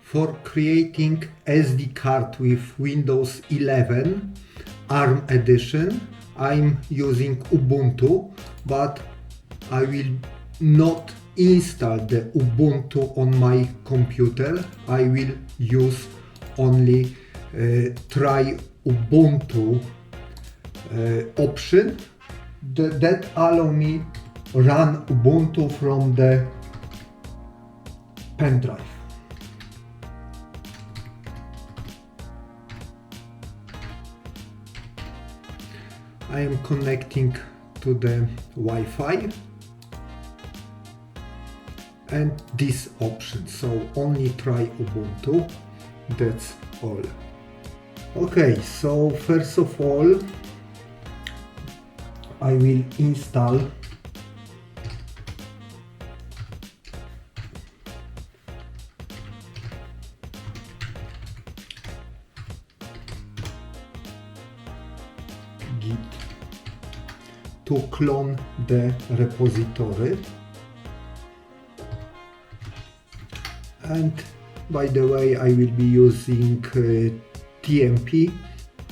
For creating SD card with Windows 11 ARM edition, I'm using Ubuntu, but I will not install the Ubuntu on my computer. I will use only try Ubuntu option that allow me run Ubuntu from the pen drive. I am connecting to the Wi-Fi and this option, so only try Ubuntu, that's all. Okay, so first of all I will install Git to clone the repository. And by the way, I will be using TMP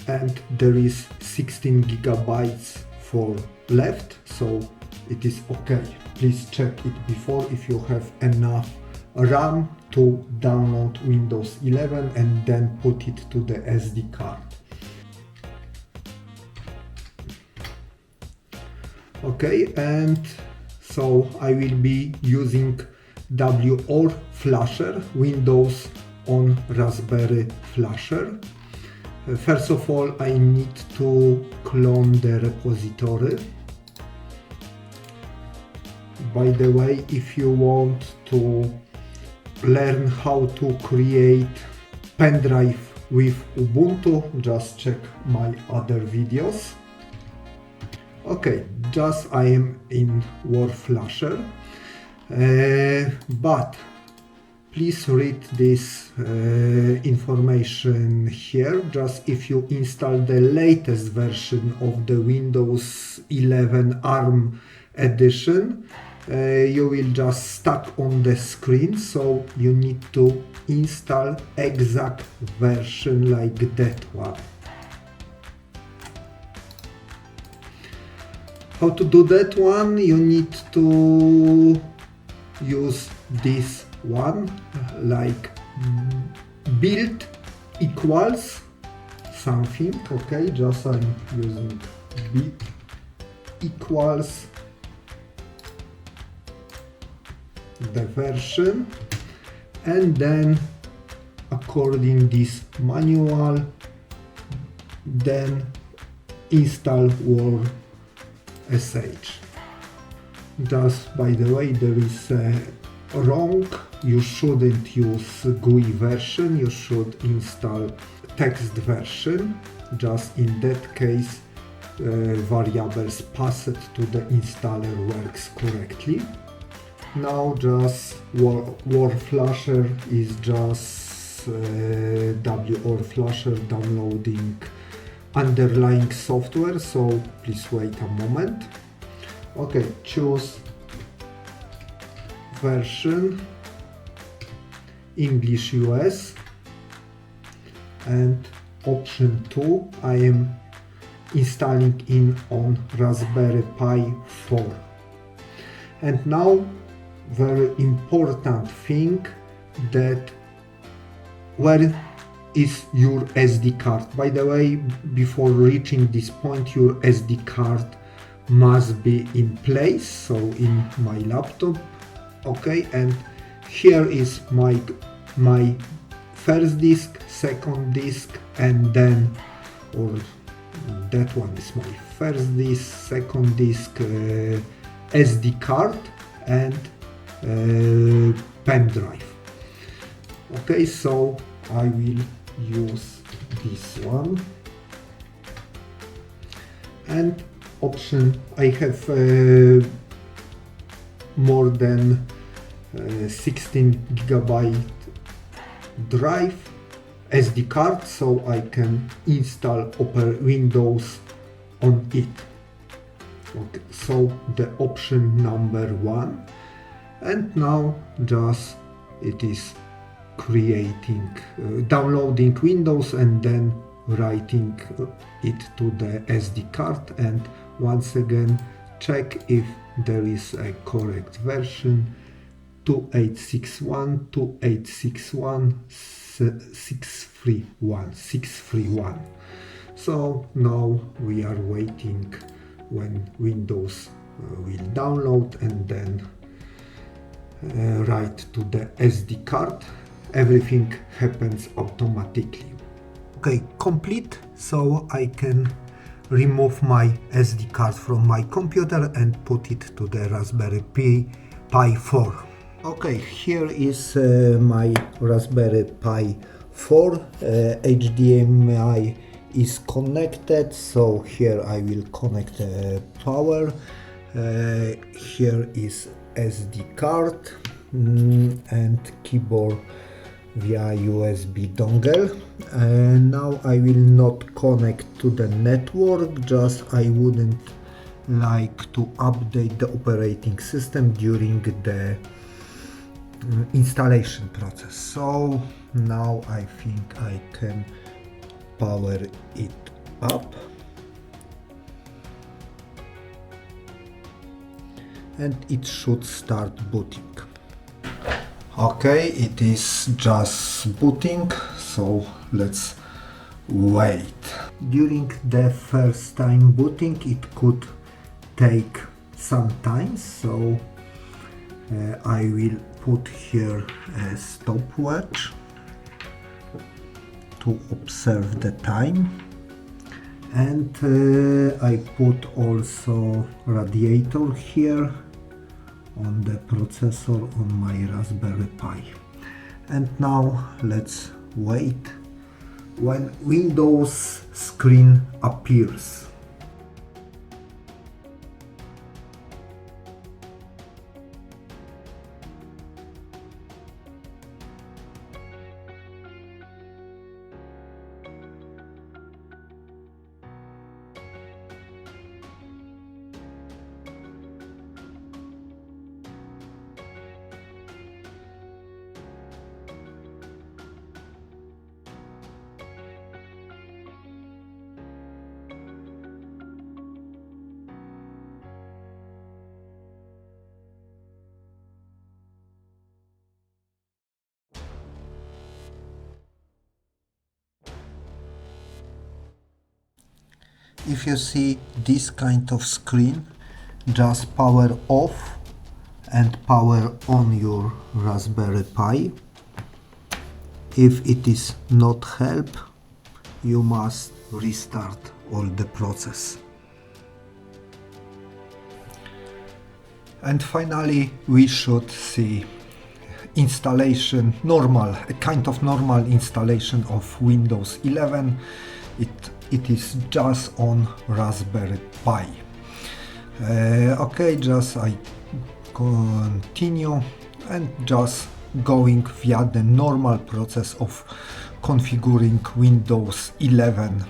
and there is 16 gigabytes for left, so it is okay. Please check it before if you have enough RAM to download Windows 11 and then put it to the SD card. Okay, and so I will be using WR Flasher, Windows on Raspberry Flasher. First of all, I need to clone the repository. By the way, if you want to learn how to create pen drive with Ubuntu, just check my other videos. Okay, just I am in WR Flasher. But please read this information here. Just if you install the latest version of the Windows 11 ARM edition, you will just stuck on the screen, so you need to install exact version like that one. How to do that one? You need to use this one, like build equals something. Okay, just I'm using build equals the version, and then according this manual, then install WR SSH. Just by the way, there is a wrong. You shouldn't use GUI version, you should install text version. Just in that case, variables passed to the installer works correctly. Now just WR Flasher is just WR Flasher downloading underlying software, so please wait a moment. Okay, choose version English US and option 2 I am installing in on Raspberry Pi 4. And now very important thing, that where is your SD card. By the way, before reaching this point, your SD card must be in place, so in my laptop. Okay, and here is my first disk, second disk, and then, or that one is my first disk, second disk, SD card and pen drive. Okay, so I will use this one, and option, I have more than 16 gigabyte drive SD card, so I can install Windows on it. Okay, so the option number 1, and now just it is creating, downloading Windows and then writing it to the SD card, and once again check if there is a correct version 2861, 2861, 631. So now we are waiting when Windows will download and then write to the SD card. Everything happens automatically. Okay, complete. So I can remove my SD card from my computer and put it to the Raspberry Pi 4. Okay, here is my Raspberry Pi 4. HDMI is connected, so here I will connect power. Here is SD card and keyboard via USB dongle. Now I will not connect to the network, just I wouldn't like to update the operating system during the installation process. So now I think I can power it up, and it should start booting. Okay, it is just booting, so let's wait. During the first time booting it could take some time, so I will put here a stopwatch to observe the time, and I put also radiator here on the processor on my Raspberry Pi. And now let's wait when Windows screen appears. If you see this kind of screen, just power off and power on your Raspberry Pi. If it is not help, you must restart all the process. And finally we should see installation, a kind of normal installation of Windows 11. It is just on Raspberry Pi. Okay, just I continue and just going via the normal process of configuring Windows 11,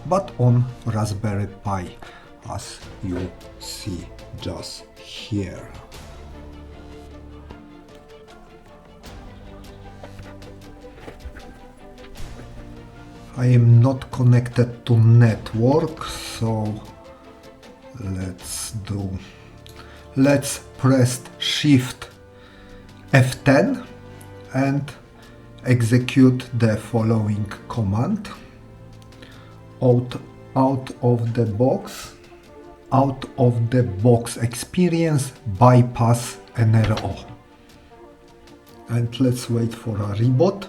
but on Raspberry Pi, as you see just here. I am not connected to network, so let's press Shift F10 and execute the following command. Out of the box experience, bypass NRO. And let's wait for a reboot.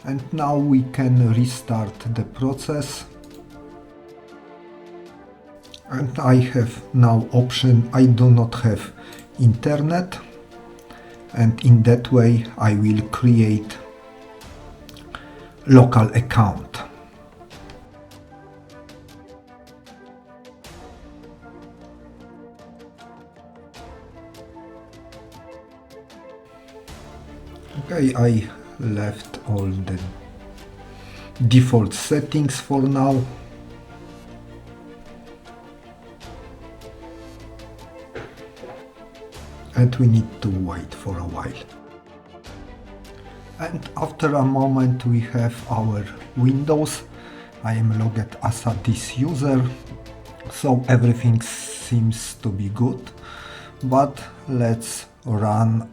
And now we can restart the process. And I have now option, I do not have internet, and in that way I will create local account. Okay, I left all the default settings for now. And we need to wait for a while. And after a moment we have our Windows. I am logged as this user, so everything seems to be good. But let's run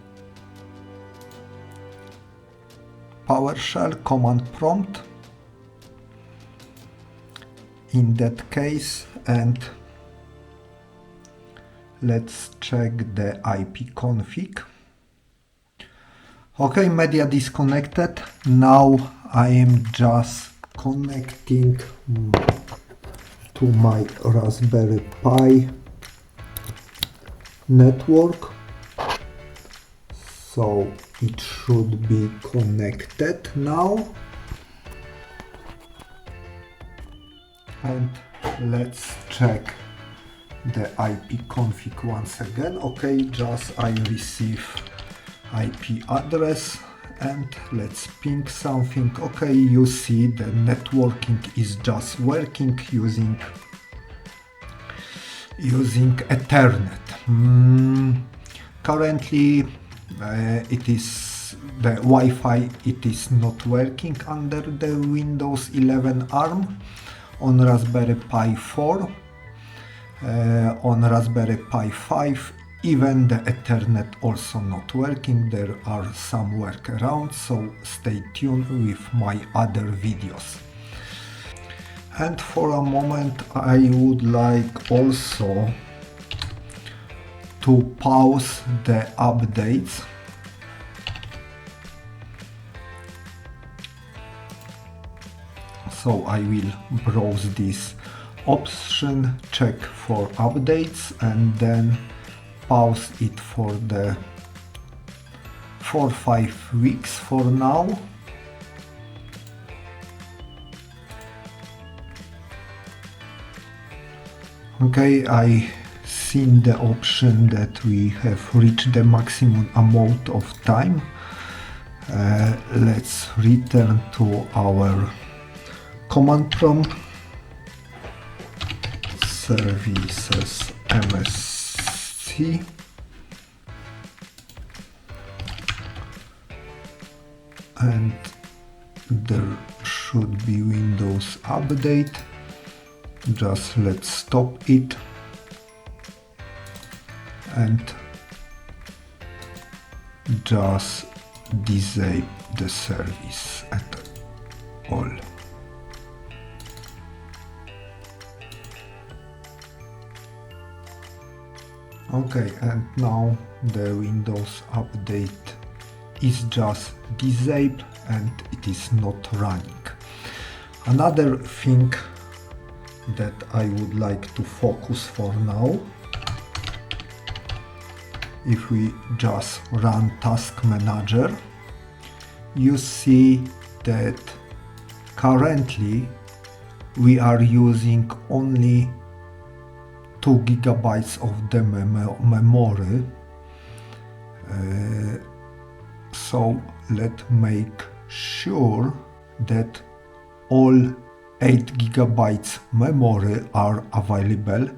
PowerShell command prompt in that case, and let's check the IP config. Okay, media disconnected. Now I am just connecting to my Raspberry Pi network. So it should be connected now. And let's check the IP config once again. Okay, just I receive IP address and let's ping something. Okay, you see the networking is just working using Ethernet. Currently it is the Wi-Fi, it is not working under the Windows 11 ARM on Raspberry Pi 4, on Raspberry Pi 5, even the Ethernet also not working. There are some workarounds, so stay tuned with my other videos. And for a moment I would like also to pause the updates. So I will browse this option, check for updates, and then pause it for 5 weeks for now. Okay, I seen the option that we have reached the maximum amount of time. Let's return to our command prompt, services MSC, and there should be Windows update. Just let's stop it and just disable the service at all. Okay, and now the Windows update is just disabled and it is not running. Another thing that I would like to focus for now, if we just run Task Manager, you see that currently we are using only 2 gigabytes of the memory. So let's make sure that all 8 gigabytes memory are available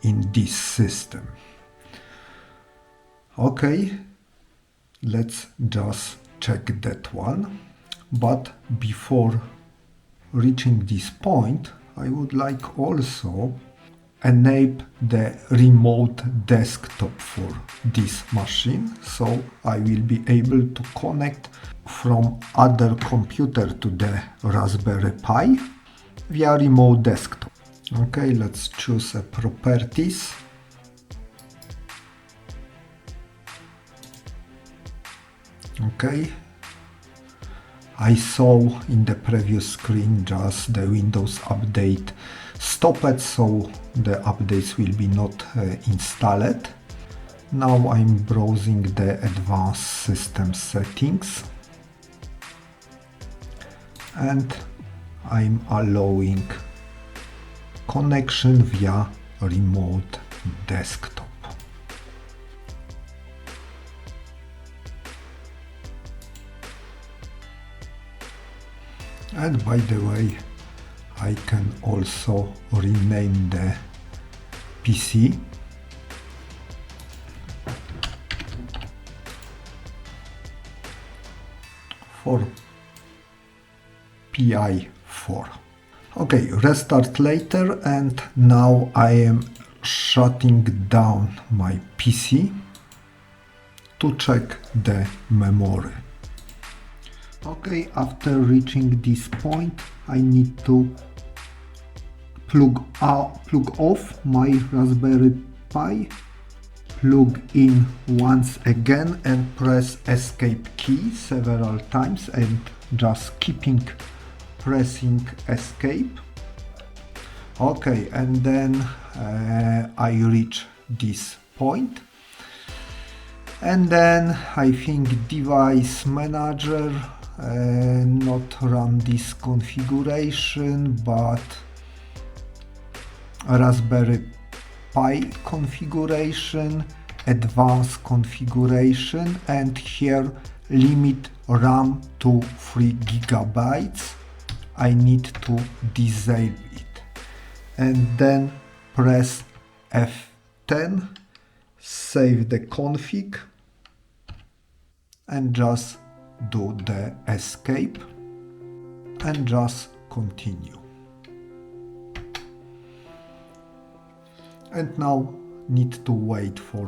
in this system. Okay, let's just check that one. But before reaching this point, I would like also enable the remote desktop for this machine, so I will be able to connect from other computer to the Raspberry Pi via remote desktop. Okay, let's choose a properties. Okay, I saw in the previous screen just the Windows update stopped, so the updates will be not installed. Now I'm browsing the advanced system settings and I'm allowing connection via remote desktop. And by the way, I can also rename the PC. for PI4. Okay, restart later, and now I am shutting down my PC to check the memory. Okay, after reaching this point, I need to plug off my Raspberry Pi, plug in once again and press escape key several times and just keeping pressing escape. Okay, and then I reach this point, and then I think device manager, not run this configuration, but Raspberry Pi configuration, advanced configuration, and here limit RAM to 3 GB. I need to disable it, and then press F10, save the config, and just do the escape and just continue. And now need to wait for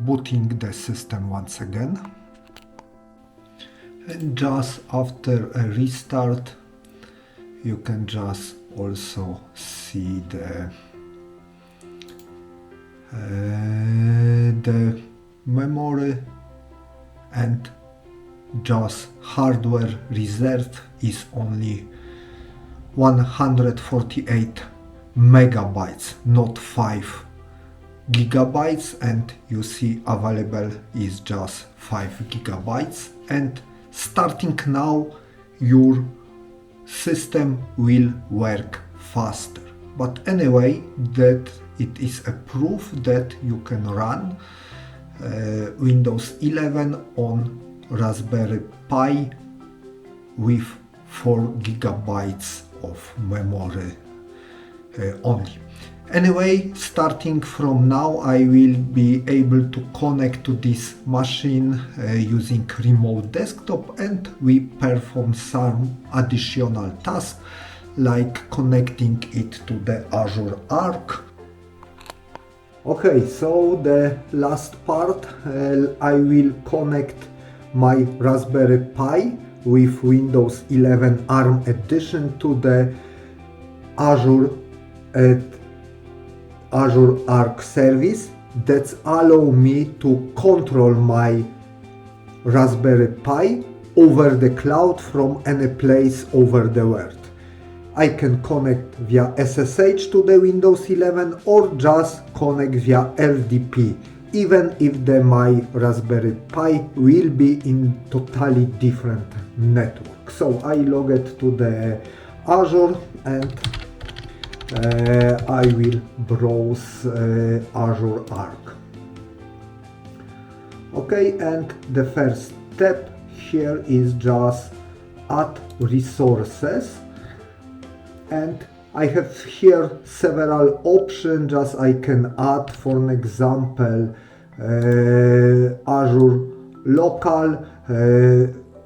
booting the system once again. And just after a restart, you can just also see the memory, and just hardware reserve is only 148 megabytes, not 5 gigabytes, and you see available is just 5 gigabytes. And starting now, your system will work faster. But anyway, that it is a proof that you can run Windows 11 on Raspberry Pi with 4 gigabytes of memory only. Anyway, starting from now, I will be able to connect to this machine using remote desktop, and we perform some additional tasks like connecting it to the Azure ARC. Okay, so the last part, I will connect my Raspberry Pi with Windows 11 ARM edition to the Azure ARC service that allow me to control my Raspberry Pi over the cloud from any place over the world. I can connect via SSH to the Windows 11 or just connect via RDP, even if my Raspberry Pi will be in totally different network. So I log it to the Azure, and I will browse Azure ARC. Okay, and the first step here is just add resources, and I have here several options. Just I can add, for an example, Azure Local,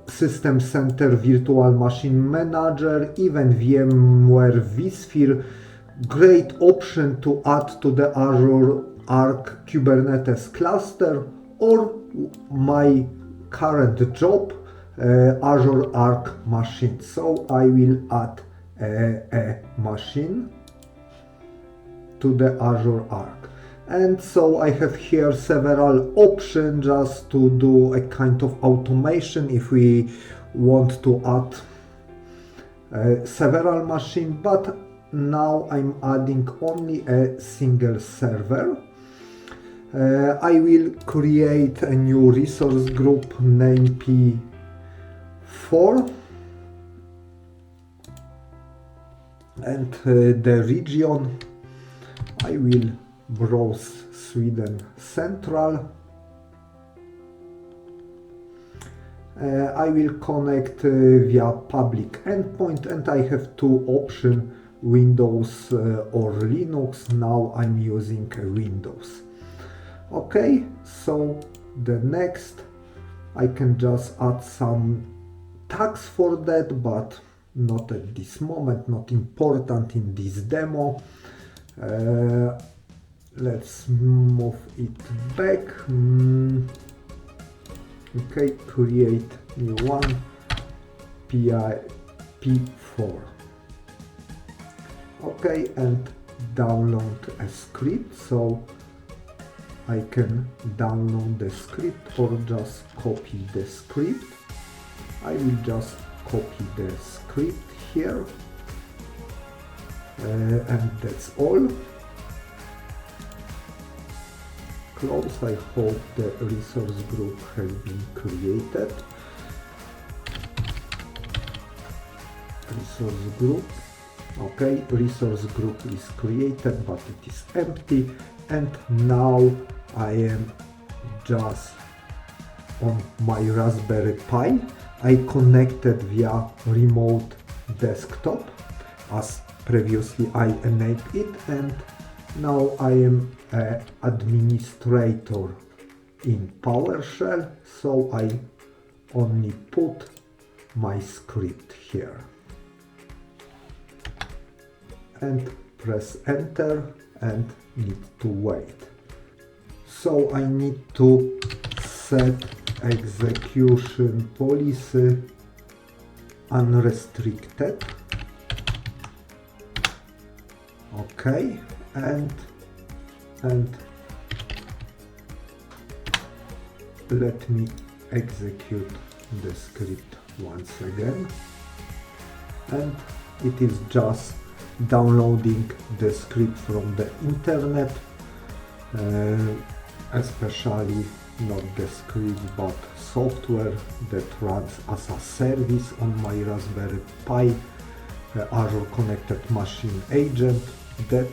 System Center Virtual Machine Manager, even VMware vSphere. Great option to add to the Azure ARC Kubernetes cluster, or my current job, Azure ARC machine. So I will add a machine to the Azure ARC. And so I have here several options just to do a kind of automation if we want to add several machines, but now I'm adding only a single server. I will create a new resource group named P4, and the region I will browse Sweden Central. I will connect via public endpoint, and I have two options, Windows or Linux. Now I'm using Windows. Okay, so the next I can just add some tags for that, but not at this moment, not important in this demo. Let's move it back. Okay, create new one, P4. Okay, and download a script. So I can download the script or just copy the script. I will just copy the script here, and that's all. Close. I hope the resource group has been created. Resource group. Okay, resource group is created, but it is empty. And now I am just on my Raspberry Pi. I connected via remote desktop as previously I enabled it, and now I am an administrator in PowerShell, so I only put my script here and press enter and need to wait. So I need to set execution policy unrestricted. Okay, and let me execute the script once again, and it is just downloading the script from the internet, especially not the script but software that runs as a service on my Raspberry Pi, Azure Connected Machine Agent, that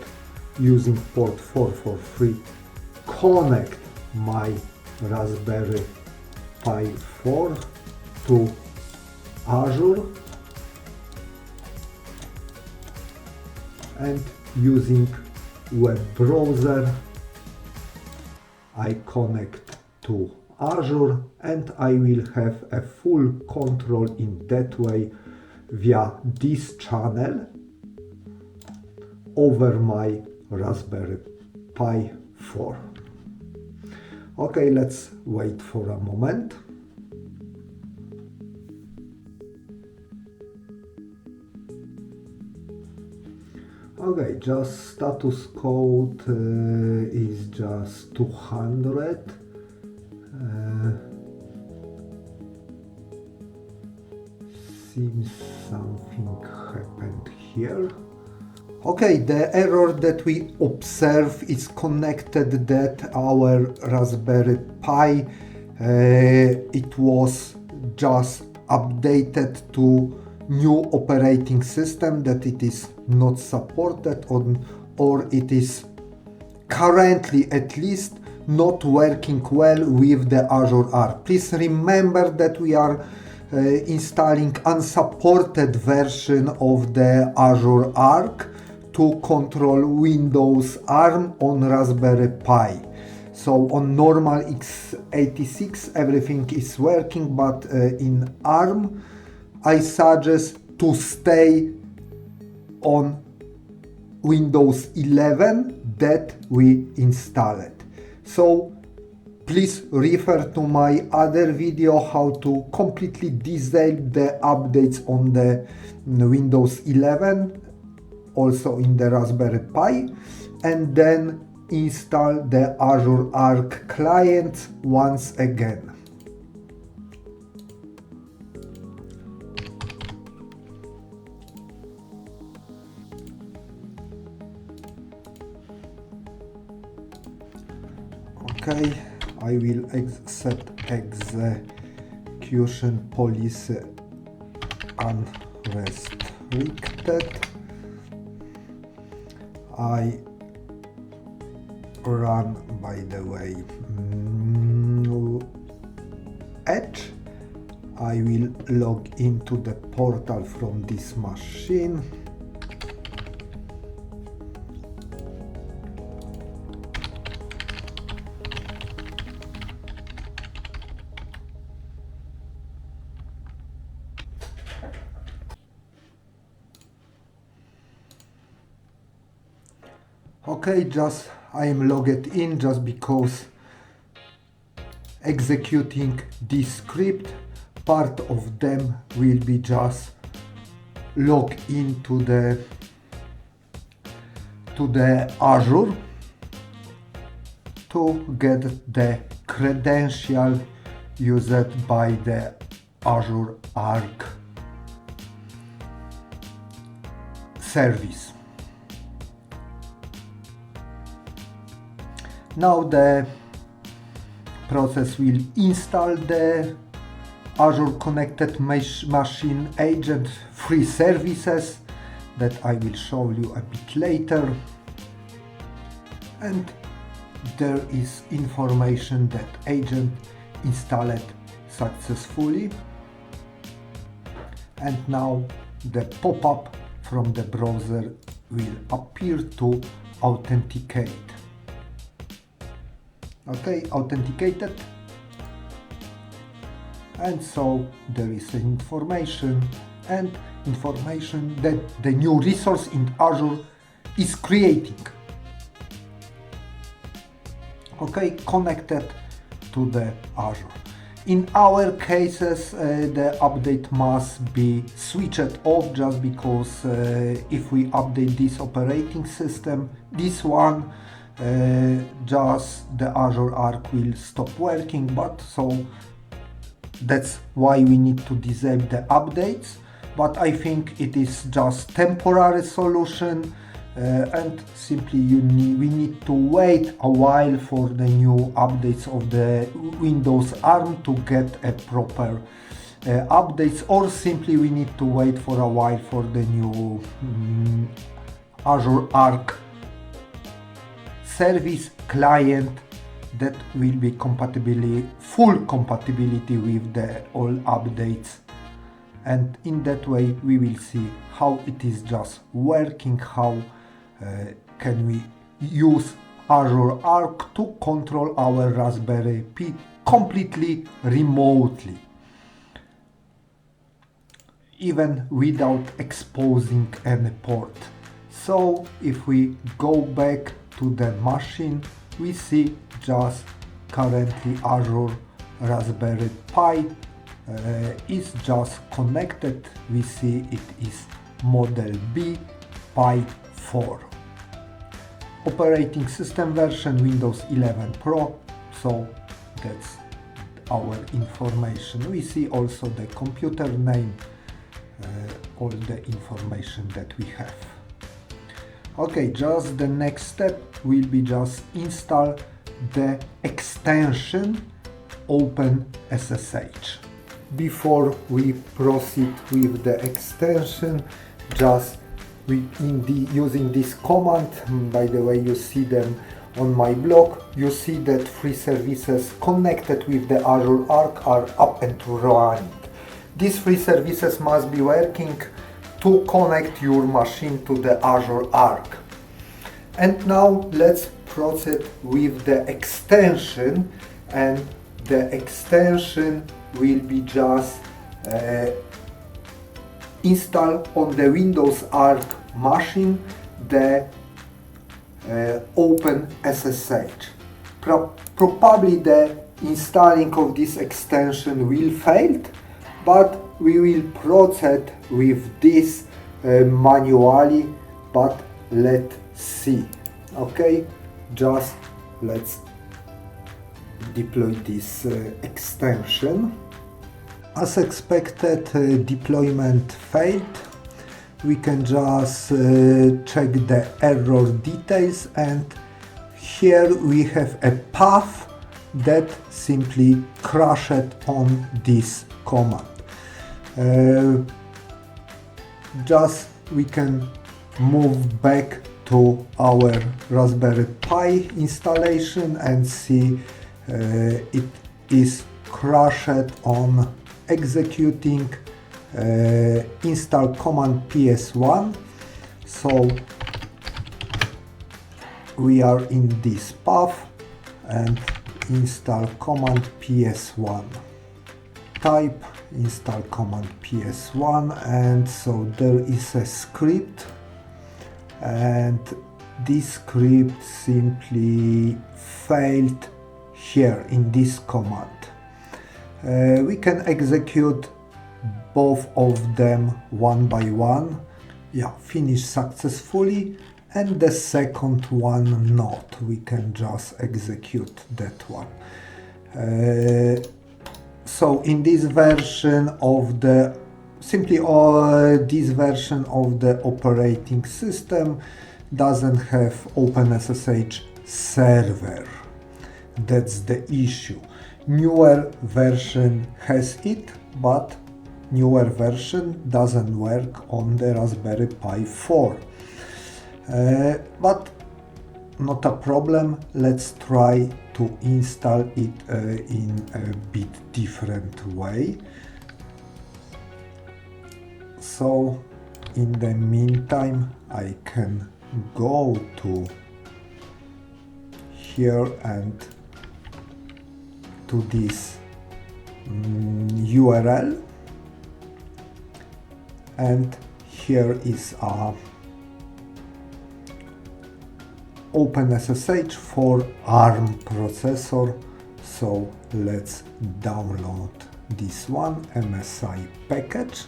using port 443 connect my Raspberry Pi 4 to Azure, and using web browser I connect to Azure, and I will have a full control in that way via this channel over my Raspberry Pi 4. Okay, let's wait for a moment. Okay, just status code is just 200. Seems something happened here. Okay, the error that we observe is connected that our Raspberry Pi, it was just updated to new operating system, that it is not supported or it is currently at least not working well with the Azure ARC. Please remember that we are installing unsupported version of the Azure ARC to control Windows ARM on Raspberry Pi. So on normal x86 everything is working, but in ARM I suggest to stay on Windows 11 that we installed. So please refer to my other video how to completely disable the updates on the Windows 11, also in the Raspberry Pi, and then install the Azure ARC client once again. Okay, I will set execution policy unrestricted. I run, by the way, Edge. I will log into the portal from this machine. Okay, just I am logged in just because executing this script, part of them will be just log into the Azure to get the credential used by the Azure ARC service. Now the process will install the Azure Connected Machine Agent free services that I will show you a bit later. And there is information that agent installed successfully. And now the pop-up from the browser will appear to authenticate. Okay, authenticated. And so there is information that the new resource in Azure is creating. Okay, connected to the Azure. In our cases, the update must be switched off just because if we update this operating system, this one, just the Azure ARC will stop working, but so that's why we need to disable the updates. But I think it is just temporary solution, and simply we need to wait a while for the new updates of the Windows ARM to get a proper updates, or simply we need to wait for a while for the new Azure ARC service client that will be full compatibility with the all updates. And in that way we will see how it is just working, how can we use Azure ARC to control our Raspberry Pi completely remotely, even without exposing any port. So if we go back to the machine, we see just currently Azure Raspberry Pi is just connected. We see it is model B Pi 4. Operating system version Windows 11 Pro, so that's our information. We see also the computer name, all the information that we have. Okay, just the next step will be just install the extension Open SSH. Before we proceed with the extension, just using this command, by the way, you see them on my blog, you see that free services connected with the Azure ARC are up and running. These free services must be working to connect your machine to the Azure ARC. And now let's proceed with the extension, and the extension will be just install on the Windows ARC machine the Open SSH. Probably the installing of this extension will fail, but we will proceed with this manually, but let's see. Okay, just let's deploy this extension. As expected, deployment failed. We can just check the error details, and here we have a path that simply crashed on this command. Just we can move back to our Raspberry Pi installation and see it is crashed on executing install command ps1. So we are in this path and install command ps1. Type install command ps1, and so there is a script, and this script simply failed here in this command. We can execute both of them one by one. Yeah, finish successfully, and the second one not. We can just execute that one. So in this version of the this version of the operating system doesn't have OpenSSH server. That's the issue. Newer version has it, but newer version doesn't work on the Raspberry Pi 4. But not a problem. Let's try to install it in a bit different way. So in the meantime, I can go to here and to this URL, and here is a OpenSSH for ARM processor. So let's download this one, MSI package.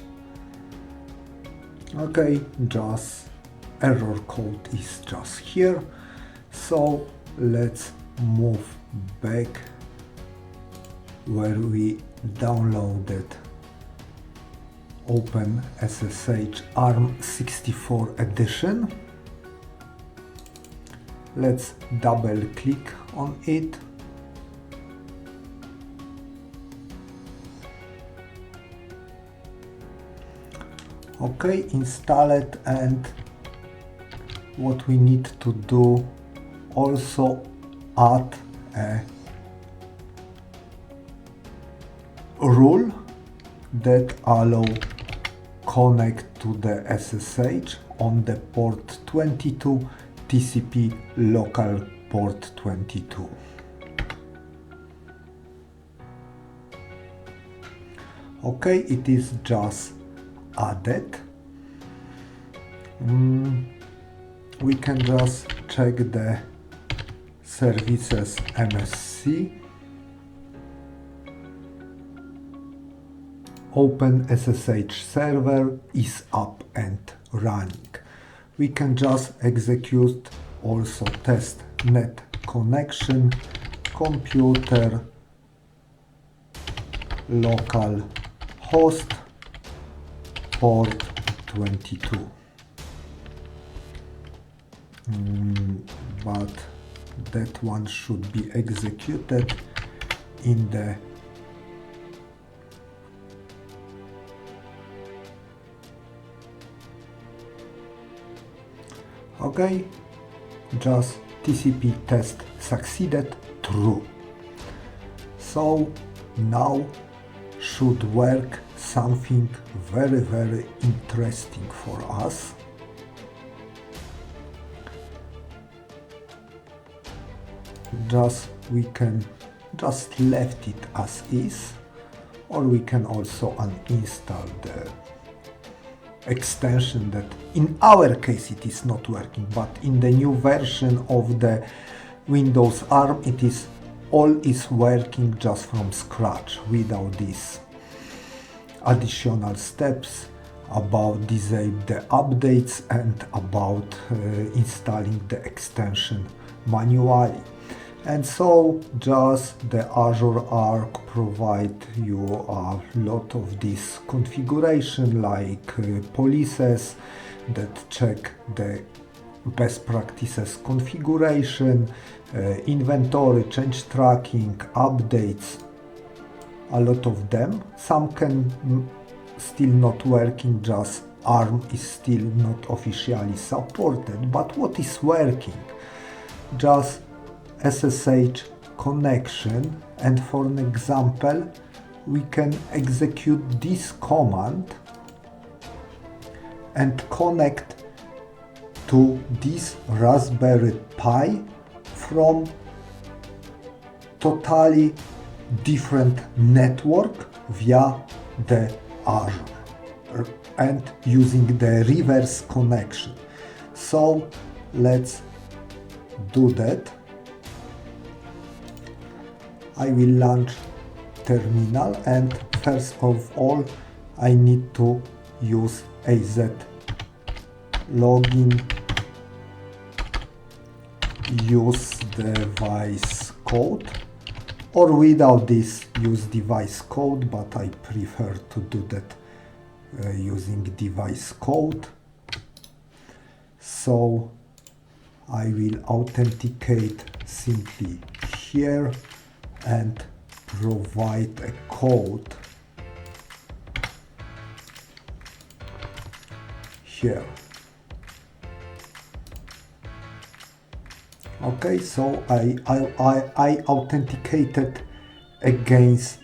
Okay, just error code is just here. So let's move back where we downloaded OpenSSH ARM64 edition. Let's double click on it. Okay, install it, and what we need to do, also add a rule that allow connect to the SSH on the port 22, TCP local port 22. Okay, it is just added. We can just check the services MSC. OpenSSH server is up and running. We can just execute also test net connection, computer, local host, port 22. But that one should be executed in the okay, just TCP test succeeded, true. So now should work something very interesting for us. We can just left it as is, or we can also uninstall the extension that in our case it is not working, but in the new version of the Windows ARM it is all is working just from scratch without these additional steps about disable the updates and about installing the extension manually. And so just the Azure ARC provide you a lot of this configuration, like policies that check the best practices configuration, inventory, change tracking, updates, a lot of them. Some can still not working, just ARM is still not officially supported, but what is working? Just SSH connection, and for an example we can execute this command and connect to this Raspberry Pi from totally different network via the Azure and using the reverse connection. So let's do that, I will launch terminal, and first of all I need to use AZ login, use device code, or without this use device code, but I prefer to do that using device code. So I will authenticate simply here and provide a code here. Okay, so I authenticated against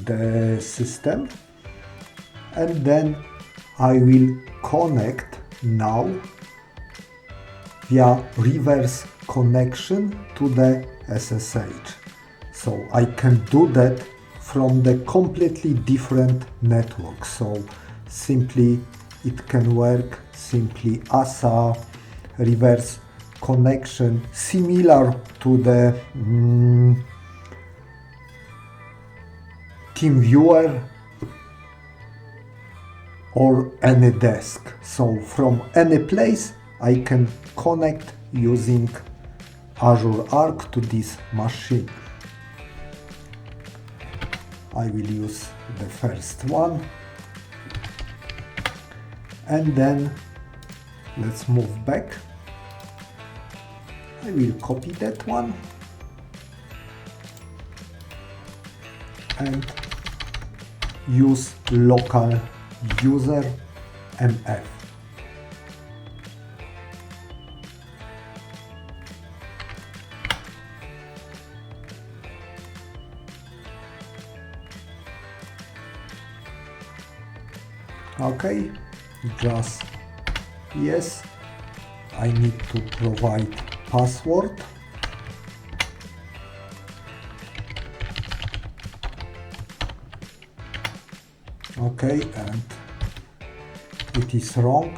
the system, and then I will connect now via reverse connection to the SSH. So I can do that from the completely different network. So simply it can work simply as a reverse connection, similar to the TeamViewer or any desk. So from any place I can connect using Azure ARC to this machine. I will use the first one, and then let's move back. I will copy that one and use local user mf. Okay, just yes, I need to provide password. Okay, and it is wrong.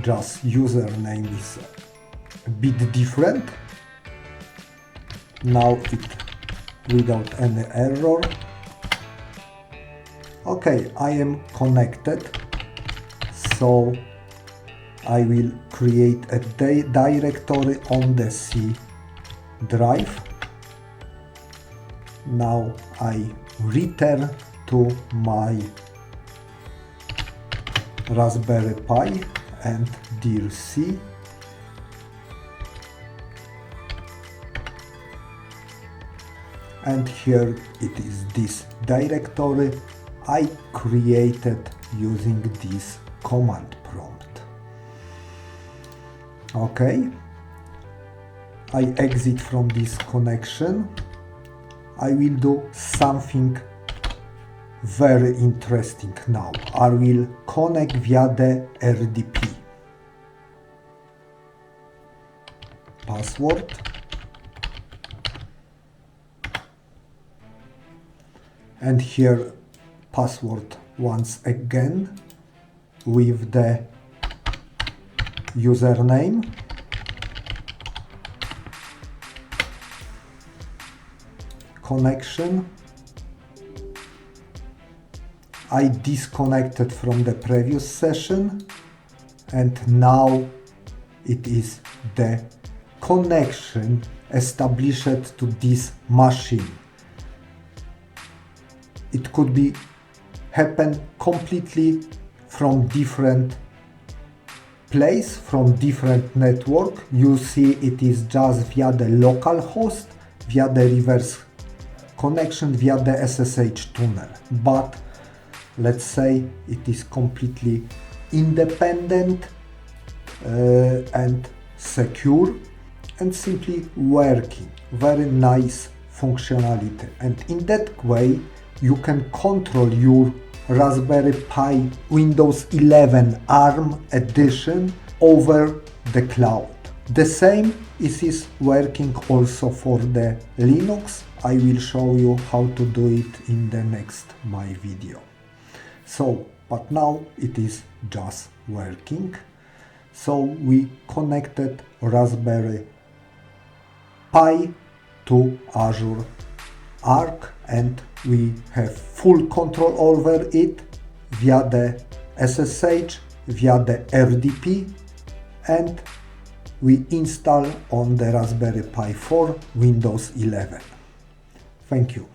Just username is a bit different. Now it without any error. Okay, I am connected, so I will create a directory on the C drive. Now I return to my Raspberry Pi and dir C. And here it is this directory I created using this command prompt. Okay, I exit from this connection. I will do something very interesting now. I will connect via the RDP. Password. And here password once again with the username. Connection. I disconnected from the previous session, and now it is the connection established to this machine. It could be happen completely from different place, from different network. You see it is just via the local host, via the reverse connection, via the SSH tunnel. But let's say it is completely independent and secure and simply working. Very nice functionality. And in that way, you can control your Raspberry Pi Windows 11 ARM edition over the cloud. The same is working also for the Linux. I will show you how to do it in the next my video. So, but now it is just working. So we connected Raspberry Pi to Azure ARC and we have full control over it via the SSH, via the RDP, and we install on the Raspberry Pi 4 Windows 11. Thank you.